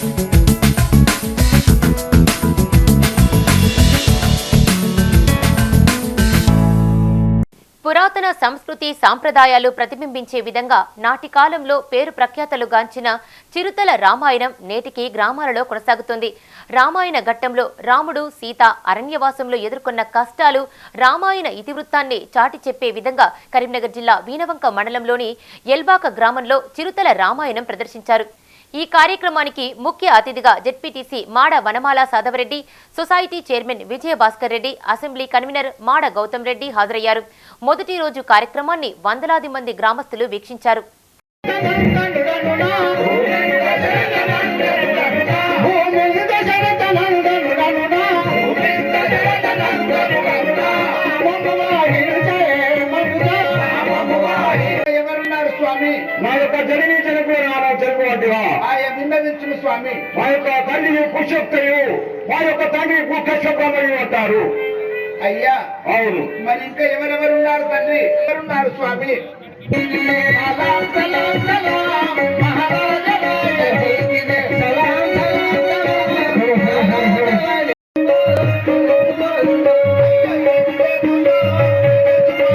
పురాతన సంస్కృతి సాంప్రదాయాలు ప్రతిబింబించే విధంగా నాటి కాలంలో పేరు ప్రఖ్యాతలు గాంచిన చిరుతల రామాయణం నేటికి గ్రామాలలో కొనసాగుతుంది. రామాయణ ఘట్టంలో రాముడు సీత అరణ్యవాసంలో ఎదుర్కొన్న కష్టాలు రామాయణ ఇతివృత్తాన్ని చాటి చెప్పే విధంగా కరీంనగర్ జిల్లా వీణవంక మండలంలోని ఎల్బాక గ్రామంలో చిరుతల రామాయణం ప్రదర్శించారు. ఈ కార్యక్రమానికి ముఖ్య అతిథిగా ZPTC Mada Vanamala Sadhavareddy, society chairman Vijayabhaskar Reddy, assembly convener Mada Gautam Reddy హాజరయ్యారు. మొదటి రోజు కార్యక్రమాన్ని వందలాది మంది గ్రామస్తులు వీక్షించారు. స్వామి మా యొక్క తల్లి కుశక్తయు మా యొక్క తండ్రి కుశబ్రమయ్య అంటారు. అయ్యా అవును, మరి ఇంకా ఎవరెవరున్నారు తండ్రి? ఎవరున్నారు స్వామి?